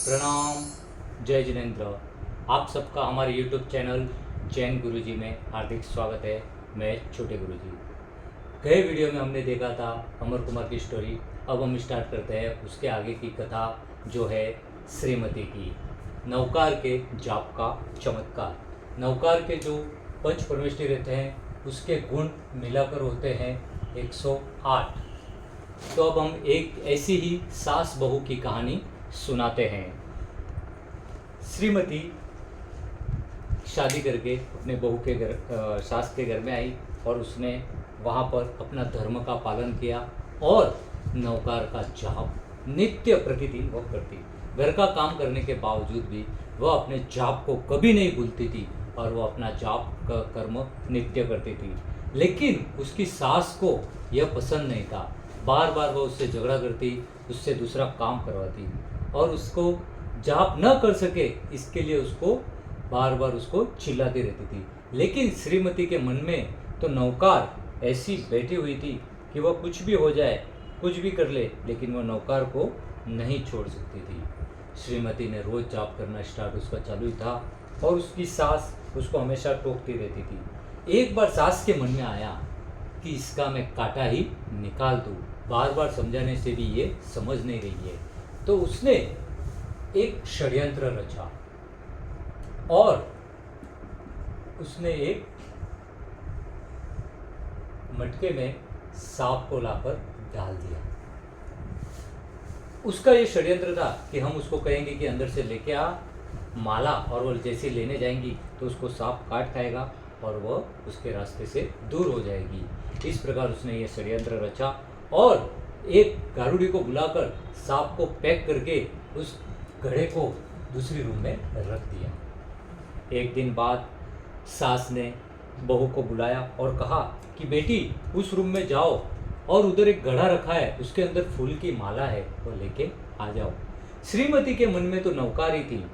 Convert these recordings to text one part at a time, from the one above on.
प्रणाम। जय जिनेंद्र। आप सबका हमारे YouTube चैनल जैन गुरुजी में हार्दिक स्वागत है। मैं छोटे गुरुजी। गए वीडियो में हमने देखा था अमर कुमार की स्टोरी। अब हम स्टार्ट करते हैं उसके आगे की कथा, जो है श्रीमती की। नौकार के जाप का चमत्कार। नौकार के जो पंच परमेष्ठी रहते हैं उसके गुण मिलाकर होते हैं 108। तो अब हम एक ऐसी ही सास बहू की कहानी सुनाते हैं। श्रीमती शादी करके अपने बहू के घर, सास के घर में आई और उसने वहाँ पर अपना धर्म का पालन किया और नौकार का जाप नित्य प्रतिदिन वह करती। घर का काम करने के बावजूद भी वह अपने जाप को कभी नहीं भूलती थी और वह अपना जाप का कर्म नित्य करती थी। लेकिन उसकी सास को यह पसंद नहीं था। बार बार वह उससे झगड़ा करती, उससे दूसरा काम करवाती और उसको जाप न कर सके इसके लिए उसको बार बार उसको चिल्लाती रहती थी। लेकिन श्रीमती के मन में तो नौकार ऐसी बैठी हुई थी कि वह कुछ भी हो जाए, कुछ भी कर ले, लेकिन वह नौकार को नहीं छोड़ सकती थी। श्रीमती ने रोज़ जाप करना स्टार्ट उसका चालू ही था और उसकी सास उसको हमेशा टोकती रहती थी। एक बार सास के मन में आया कि इसका मैं कांटा ही निकाल दूँ। बार बार समझाने से भी ये समझ नहीं रही है। तो उसने एक षड्यंत्र रचा और उसने एक मटके में सांप को लाकर डाल दिया। उसका ये षड्यंत्र था कि हम उसको कहेंगे कि अंदर से लेके आ माला, और वो जैसे लेने जाएंगी तो उसको सांप काट खाएगा और वह उसके रास्ते से दूर हो जाएगी। इस प्रकार उसने ये षड्यंत्र रचा और एक गारुड़ी को बुलाकर सांप को पैक करके उस घड़े को दूसरी रूम में रख दिया। एक दिन बाद सास ने बहू को बुलाया और कहा कि बेटी उस रूम में जाओ और उधर एक घड़ा रखा है, उसके अंदर फूल की माला है, वो लेके आ जाओ। श्रीमती के मन में तो नौकार ही थी,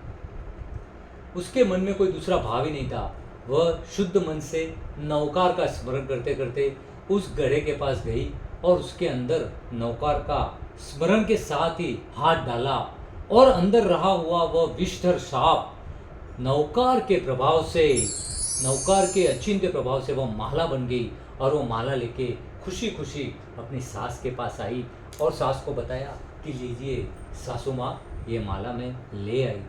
उसके मन में कोई दूसरा भाव ही नहीं था। वह शुद्ध मन से नौकार का स्मरण करते करते उस घड़े के पास गई और उसके अंदर नौकार का स्मरण के साथ ही हाथ डाला और अंदर रहा हुआ वह विषधर सांप नौकार के प्रभाव से, नौकार के अचिंत्य प्रभाव से वह माला बन गई और वो माला लेके खुशी खुशी अपनी सास के पास आई और सास को बताया कि लीजिए सासू माँ, ये माला मैं ले आई।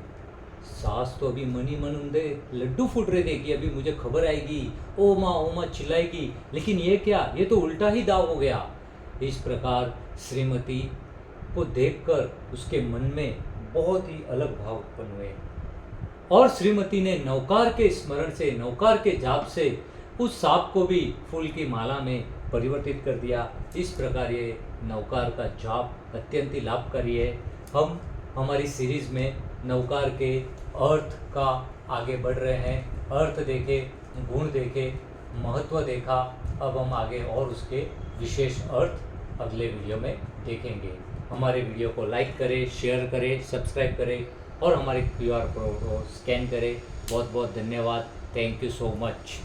सास तो अभी मनी मन उनके लड्डू फूट रहे थे कि अभी मुझे खबर आएगी, ओ माँ चिल्लाएगी, लेकिन ये क्या, ये तो उल्टा ही दाव हो गया। इस प्रकार श्रीमती को देखकर उसके मन में बहुत ही अलग भाव उत्पन्न हुए और श्रीमती ने नौकार के स्मरण से, नौकार के जाप से उस सांप को भी फूल की माला में परिवर्तित कर दिया। इस प्रकार ये नौकार का जाप अत्यंत ही लाभकारी है। हम हमारी सीरीज में नौकार के अर्थ का आगे बढ़ रहे हैं। अर्थ देखे, गुण देखे, महत्व देखा। अब हम आगे और उसके विशेष अर्थ अगले वीडियो में देखेंगे। हमारे वीडियो को लाइक करें, शेयर करें, सब्सक्राइब करें और हमारे QR कोड को स्कैन करें। बहुत बहुत धन्यवाद। Thank you so much.